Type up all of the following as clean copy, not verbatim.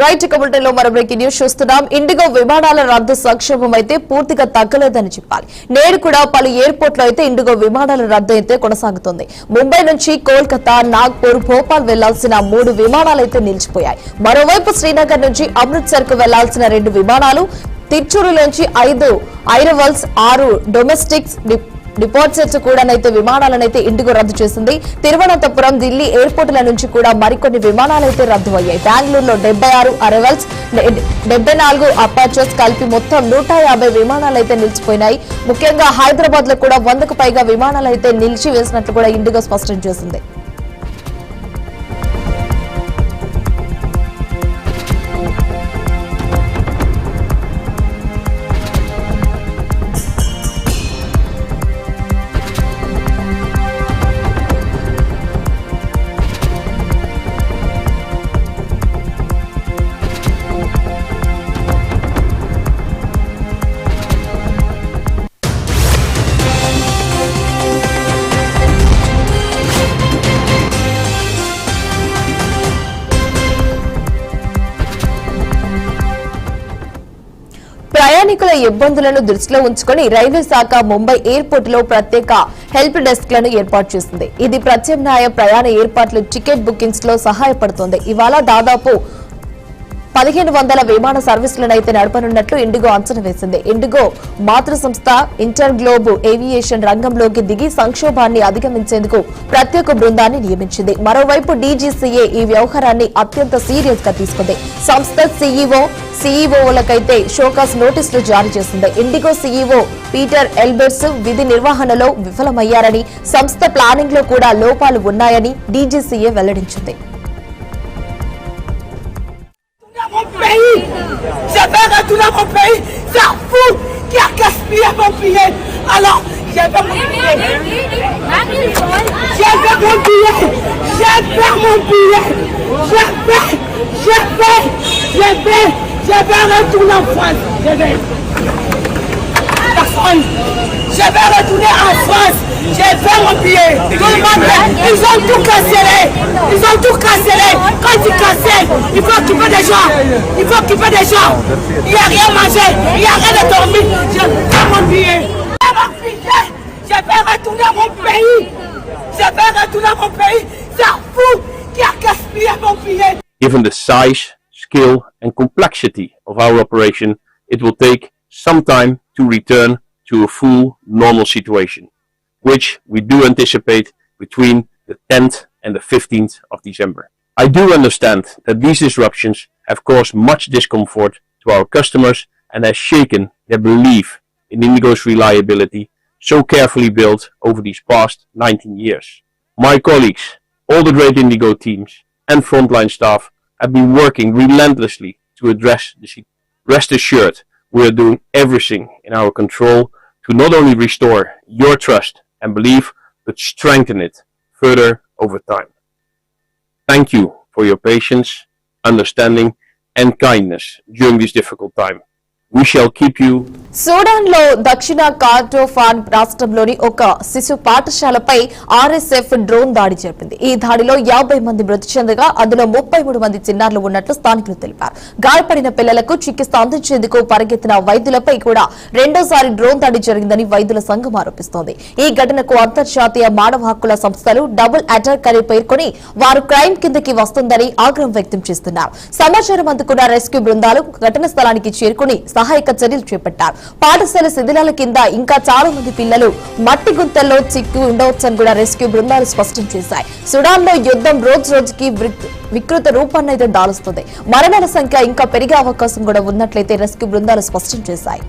Right కబుల్టెన్ లో మరో breaking news చూస్తున్నాం. ఇండిగో విమానాల రద్దు సంక్షోభం అయితే పూర్తిగా తగ్గలేదని చెప్పాలి. నేడు కూడా పలు ఎయిర్పోర్ట్లో అయితే ఇండిగో విమానాల రద్దు అయితే కొనసాగుతోంది. ముంబై నుంచి కోల్కతా, నాగ్పూర్, భోపాల్ వెళ్లాల్సిన 3 విమానాలు అయితే నిలిచిపోయాయి. మరోవైపు శ్రీనగర్ నుంచి అమృత్సర్ కు వెళ్లాల్సిన 2 విమానాలు, తిరుచూరులోంచి 5 ఐరవల్స్, 6 డొమెస్టిక్స్ డిపార్చర్స్ కూడానైతే విమానాలనైతే ఇండిగో రద్దు చేసింది. తిరువనంతపురం, ఢిల్లీ ఎయిర్పోర్టుల నుంచి కూడా మరికొన్ని విమానాలైతే రద్దు అయ్యాయి. బెంగళూరులో 76 అరైవల్స్, 74 అపాచర్స్ కలిపి మొత్తం 150 విమానాలైతే నిలిచిపోయినాయి. ముఖ్యంగా హైదరాబాద్ లో కూడా 100కు పైగా విమానాలైతే నిలిచివేసినట్లు కూడా ఇండిగో స్పష్టం చేసింది. ప్రయాణికుల ఇబ్బందులను దృష్టిలో ఉంచుకుని రైల్వే శాఖ ముంబై ఎయిర్పోర్ట్ లో ప్రత్యేక హెల్ప్ డెస్క్ లను ఏర్పాటు చేసింది. ఇది ప్రత్యామ్నాయ ప్రయాణ ఏర్పాట్లు, టికెట్ బుకింగ్స్ లో సహాయపడుతోంది. ఇవాళ దాదాపు 1500 విమాన సర్వీసులను అయితే నడపనున్నట్లు ఇండిగో అంచనా వేసింది. ఇండిగో మాతృ సంస్థ ఇంటర్ గ్లోబ్ ఏవియేషన్ రంగంలోకి దిగి సంక్షోభాన్ని అధిగమించేందుకు ప్రత్యేక బృందాన్ని నియమించింది. మరోవైపు డీజీసీఏ ఈ వ్యవహారాన్ని అత్యంత సీరియస్ గా తీసుకుంది. సంస్థ సీఈఓలకైతే షోకాస్ నోటీసులు జారీ చేసింది. ఇండిగో సీఈఓ పీటర్ ఎల్బెర్స్ విధి నిర్వహణలో విఫలమయ్యారని, సంస్థ ప్లానింగ్ లో కూడా లోపాలు ఉన్నాయని డీజీసీఏ వెల్లడించింది. Je vais retourner mon pays, c'est fou qui a gaspillé mon billet. Alors, je vais mon billet. Je vais mon billet. Je perds mon billet. Je vais retourner en France. Je vais retourner en France. J'ai fait mon billet. Tout le monde, ils ont tout cancellé. Ils ont tout cancellé. Quand tu cancelles, il faut occuper des gens. Il faut occuper des gens. Il n'y a rien à manger. Il n'y a rien à dormir. J'ai fait mon billet. Je vais retourner à mon pays. Je vais retourner à mon pays. C'est un fou qui a gaspillé mon billet. Given the size, scale and complexity of our operation, it will take some time to return to a full normal situation, which we do anticipate between the 10th and the 15th of December. I do understand that these disruptions have caused much discomfort to our customers and has shaken their belief in Indigo's reliability so carefully built over these past 19 years. My colleagues, all the great Indigo teams and frontline staff have been working relentlessly to address the situation. Rest assured, we are doing everything in our control to not only restore your trust and belief, but strengthen it further over time. Thank you for your patience, understanding, and kindness during this difficult time. We shall keep you. Sudan లో దక్షిణ కార్డోఫాన్ రాష్ట్రంలోని ఒక శిశు పాఠశాలపై RSF drone దాడి జరిపింది. ఈ దాడిలో 50 మంది మృతి చెందగా అందులో 33 మంది చిన్నారులు ఉన్నట్లు స్థానికులు తెలిపారు. గాయపడిన పిల్లలకు చికిత్స అందించేందుకు పరిగెత్తిన వైద్యులపై కూడా రెండోసారి డ్రోన్ దాడి జరిగిందని వైద్యుల సంఘం ఆరోపిస్తోంది. ఈ ఘటనకు అంతర్జాతీయ మానవ హక్కుల సంస్థలు డబుల్ అటాక్ అని పేర్కొని వారు క్రైమ్ కిందకి వస్తుందని ఆగ్రహం వ్యక్తం చేస్తున్నారు. సమాచారం అందుకున్న రెస్క్యూ బృందాలు ఘటన స్థలానికి చేరుకుని సహాయక చర్యలు చేపట్టారు. పాఠశాల శిథిలాల కింద ఇంకా చాలా మంది పిల్లలు మట్టి గుంతల్లో చిక్కి ఉండవచ్చని కూడా రెస్క్యూ బృందాలు స్పష్టం చేశాయి. సుడాన్ లో యుద్ధం రోజు రోజుకి వికృత రూపాన్నైతే దాలుస్తుంది. మరణాల సంఖ్య ఇంకా పెరిగే అవకాశం కూడా ఉన్నట్లయితే రెస్క్యూ బృందాలు స్పష్టం చేశాయి.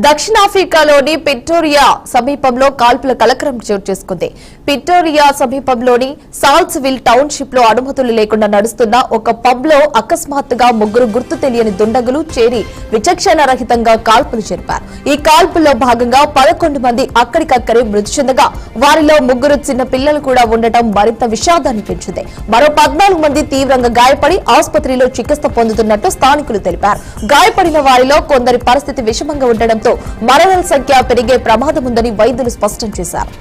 దక్షిణాఫ్రికాలోని పిటోరియా సమీపంలో కాల్పుల కలకలం చోటు చేసుకుంది. పిటోరియా సమీపంలోని సాల్స్విల్ టౌన్షిప్ లో అనుమతులు లేకుండా నడుస్తున్న ఒక పబ్ లో అకస్మాత్తుగా ముగ్గురు గుర్తు తెలియని దుండగులు చేరి విచక్షణ రహితంగా కాల్పులు జరిపారు. ఈ కాల్పుల్లో భాగంగా 11 మంది అక్కడికక్కడే మృతి చెందగా వారిలో ముగ్గురు చిన్న పిల్లలు కూడా ఉండటం మరింత విషాదాన్ని పెంచింది. మరో 14 మంది తీవ్రంగా గాయపడి ఆసుపత్రిలో చికిత్స పొందుతున్నట్టు స్థానికులు తెలిపారు. గాయపడిన వారిలో కొందరి పరిస్థితి విషమంగా ఉండడంతో మరణాల సంఖ్య పెరిగే ప్రమాదం ఉందని వైద్యులు స్పష్టం చేశారు.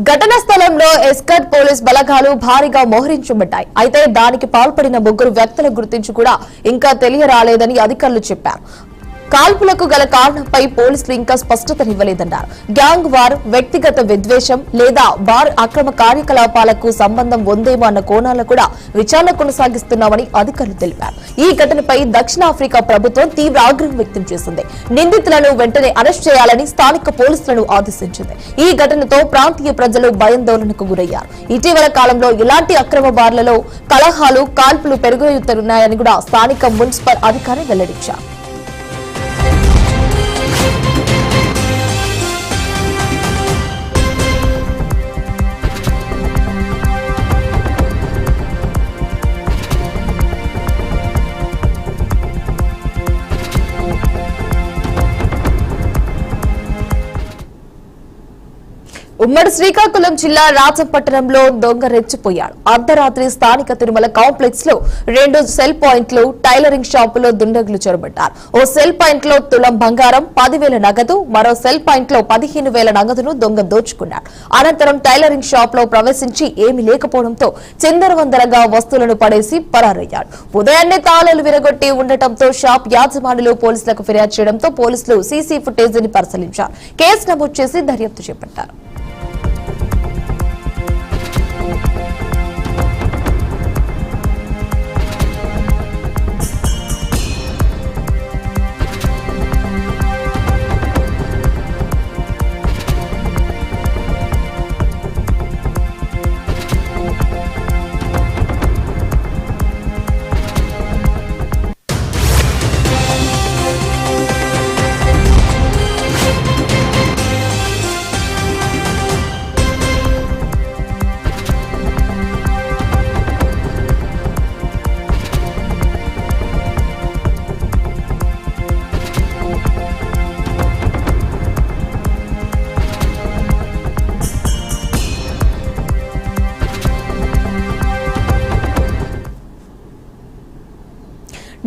ఘటనా స్థలంలో ఎస్కాట్ పోలీస్ బలగాలు భారీగా మోహరించబడ్డాయి. అయితే దానికి పాల్పడిన ముగ్గురు వ్యక్తుల గుర్తించి కూడా ఇంకా తెలియరాలేదని అధికారులు చెప్పారు. కాల్పులకు గల కారణంపై పోలీసులు ఇంకా స్పష్టతనివ్వలేదన్నారు. గ్యాంగ్ వార్, వ్యక్తిగత విద్వేషం లేదా బార్ అక్రమ కార్యకలాపాలకు సంబంధం ఉందేమో అన్న కోణాల్లో కూడా విచారణ కొనసాగిస్తున్నామని అధికారులు తెలిపారు. ఈ ఘటనపై దక్షిణాఫ్రికా ప్రభుత్వం తీవ్ర ఆగ్రహం వ్యక్తం చేసింది. నిందితులను వెంటనే అరెస్ట్ చేయాలని స్థానిక పోలీసులను ఆదేశించింది. ఈ ఘటనతో ప్రాంతీయ ప్రజలు భయాందోళనకు గురయ్యారు. ఇటీవల కాలంలో ఇలాంటి అక్రమ బార్లలో కలహాలు, కాల్పులు పెరుగుతున్నాయని కూడా స్థానిక మున్సిపల్ అధికారి వెల్లడించారు. ఉమ్మడి శ్రీకాకుళం జిల్లా రాజపట్టణంలో దొంగ రెచ్చిపోయాడు. అర్ధరాత్రి స్థానిక తిరుమల కాంప్లెక్స్ లో 2 సెల్ పాయింట్లు, టైలరింగ్ షాపులో దుండగులు చొరబడ్డారు. ఓ సెల్ పాయింట్ లో తులం బంగారం, 10,000 నగదు, మరో సెల్ పాయింట్ లో 15,000 నగదును దొంగ దోచుకున్నాడు. అనంతరం టైలరింగ్ షాప్ లో ప్రవేశించి ఏమీ లేకపోవడంతో చిందరవందరగా వస్తువులను పడేసి పరారయ్యాడు. ఉదయాన్నే తాళాలు విరగొట్టి ఉండటంతో షాప్ యాజమానులు పోలీసులకు ఫిర్యాదు చేయడంతో పోలీసులు సీసీ ఫుటేజ్ ని పరిశీలించారు. కేసు నమోదు చేసి దర్యాప్తు చేపట్టారు.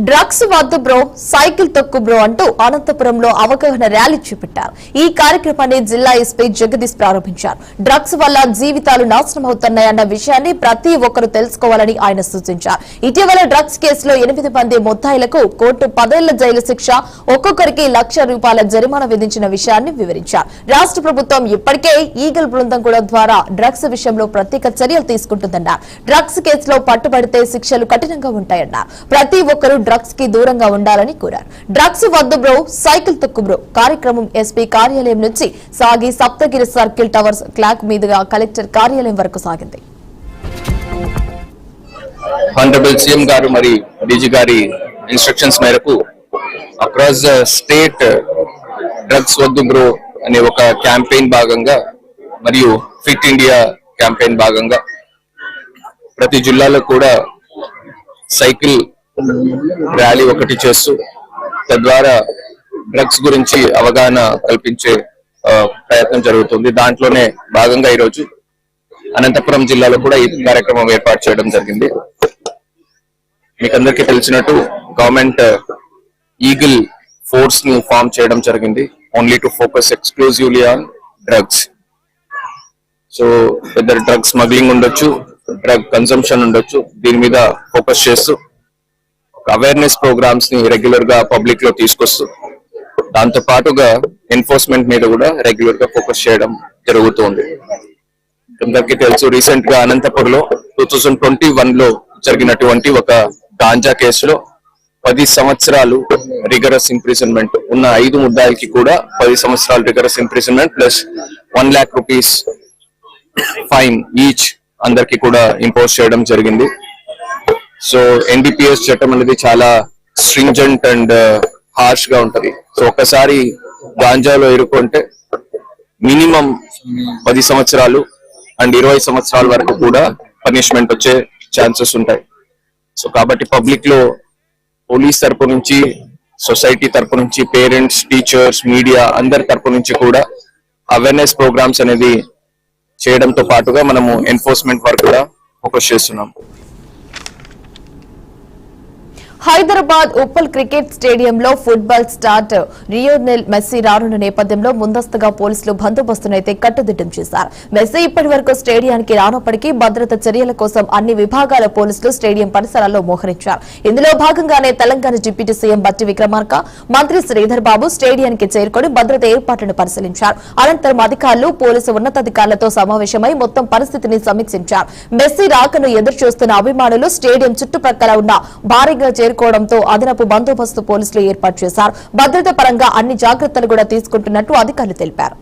డ్రగ్స్ వద్దు బ్రో, సైకిల్ తొక్కు బ్రో అంటూ అనంతపురంలో అవగాహన ర్యాలీ చేపట్టారు. ఈ కార్యక్రమాన్ని జిల్లా ఎస్పీ జగదీష్ ప్రారంభించారు. డ్రగ్స్ వల్ల జీవితాలు నాశనం అవుతున్నాయన్న విషయాన్ని ప్రతి ఒక్కరూ తెలుసుకోవాలని ఆయన సూచించారు. ఇటీవల డ్రగ్స్ కేసులో 8 మంది ముద్దాయిలకు కోర్టు 10 ఏళ్ల జైలు శిక్ష, ఒక్కొక్కరికి ₹1,00,000 జరిమానా విధించిన విషయాన్ని వివరించారు. రాష్ట్ర ప్రభుత్వం ఇప్పటికే ఈగల్ బృందం కూడా ద్వారా డ్రగ్స్ విషయంలో ప్రత్యేక చర్యలు తీసుకుంటుందన్నారు. డ్రగ్స్ కేసులో పట్టుబడితే శిక్షలు కఠినంగా ఉంటాయన్నారు. ప్రతి ఒక్కరూ డ్రగ్స్ కి దూరంగా ఉండాలని కోరారు. డ్రగ్స్ వద్దు బ్రో, సైకిల్ తొక్కు బ్రో కార్యక్రమం ఎస్పీ కార్యాలయం నుంచి సాగి సప్తగిరి సర్కిల్ టవర్స్ క్లాక్ మీదుగా కలెక్టర్ కార్యాలయం వరకు సాగింది. ఆనరబుల్ సీఎం గారు మరి డీజీ గారి ఇన్స్ట్రక్షన్స్ మేరకు అక్రాస్ ద స్టేట్ డ్రగ్స్ వద్దు బ్రో అనే ఒక క్యాంపెయిన్ భాగంగా మరియు ఫిట్ ఇండియా క్యాంపెయిన్ భాగంగా ప్రతి జిల్లాలో కూడా సైకిల్ ర్యాలీ ఒకటి చేస్తూ తద్వారా డ్రగ్స్ గురించి అవగాహన కల్పించే ప్రయత్నం జరుగుతుంది. దాంట్లోనే భాగంగా ఈరోజు అనంతపురం జిల్లాలో కూడా ఈ కార్యక్రమం ఏర్పాటు చేయడం జరిగింది. మీకు అందరికీ తెలిసినట్టు గవర్నమెంట్ ఈగిల్ ఫోర్స్ ని ఫామ్ చేయడం జరిగింది, only to focus exclusively on drugs. So పెద్ద డ్రగ్ స్మగ్లింగ్ ఉండొచ్చు, డ్రగ్ కన్సంప్షన్ ఉండొచ్చు, దీని మీద ఫోకస్ చేస్తూ అవేర్నెస్ ప్రోగ్రామ్స్ ని రెగ్యులర్ గా పబ్లిక్ లో తీసుకొస్తూ దాంతో పాటుగా ఎన్ఫోర్స్మెంట్ మీద కూడా రెగ్యులర్ గా ఫోకస్ చేయడం జరుగుతుంది. అందరికీ తెలుసు, రీసెంట్ గా అనంతపురంలో 2021 లో జరిగినటువంటి ఒక గాంజా కేసులో 10 సంవత్సరాలు రిగరస్ ఇంప్రిజన్మెంట్ ఉన్న 5 ముద్దాయిలకి కూడా 10 సంవత్సరాలు rigorous imprisonment plus ₹1,00,000 fine each అందరికి కూడా ఇంపోజ్ చేయడం జరిగింది. సో ఎన్డీపీఎస్ చట్టం అనేది చాలా స్ట్రింజెంట్ అండ్ హార్ష్ గా ఉంటది. సో ఒకసారి గాంజాలో ఇరుక్కుంటే మినిమం 10 సంవత్సరాలు అండ్ 20 సంవత్సరాల వరకు కూడా పనిష్మెంట్ వచ్చే ఛాన్సెస్ ఉంటాయి. సో కాబట్టి పబ్లిక్ లో పోలీస్ తరపు నుంచి, సొసైటీ తరపు నుంచి, పేరెంట్స్, టీచర్స్, మీడియా అందరి తరపు నుంచి కూడా అవేర్నెస్ ప్రోగ్రామ్స్ అనేది చేయడంతో పాటుగా మనము ఎన్ఫోర్స్మెంట్ వర్క్ కూడా ఫోకస్ చేస్తున్నాం. హైదరాబాద్ ఉప్పల్ క్రికెట్ స్టేడియంలో ఫుట్బాల్ స్టార్ లియోనెల్ మెస్సీ రానున్న నేపథ్యంలో ముందస్తుగా పోలీసులు బందోబస్తునైతే కట్టుదిట్టం చేశారు. మెస్సీ ఇప్పటి వరకు స్టేడియానికి రానప్పటికీ భద్రత చర్యల కోసం అన్ని విభాగాల పోలీసులు స్టేడియం పరిసరాల్లో మోహరించారు. ఇందులో భాగంగానే తెలంగాణ డిప్యూటీ సీఎం బట్టి విక్రమార్క, మంత్రి శ్రీధర్ బాబు స్టేడియానికి చేరుకుని భద్రత ఏర్పాట్లను పరిశీలించారు. అనంతరం అధికారులు, పోలీసు ఉన్నతాధికారులతో సమావేశమై మొత్తం పరిస్థితిని సమీక్షించారు. మెస్సీ రాకను ఎదురుచూస్తున్న అభిమానులు స్టేడియం చుట్టుప్రక్కల ఉన్న భారీగా చేరుకోవడంతో అదనపు బందోబస్తు పోలీసులు ఏర్పాటు చేశారు. భద్రత పరంగా అన్ని జాగ్రత్తలు కూడా తీసుకుంటున్నట్టు అధికారులు తెలిపారు.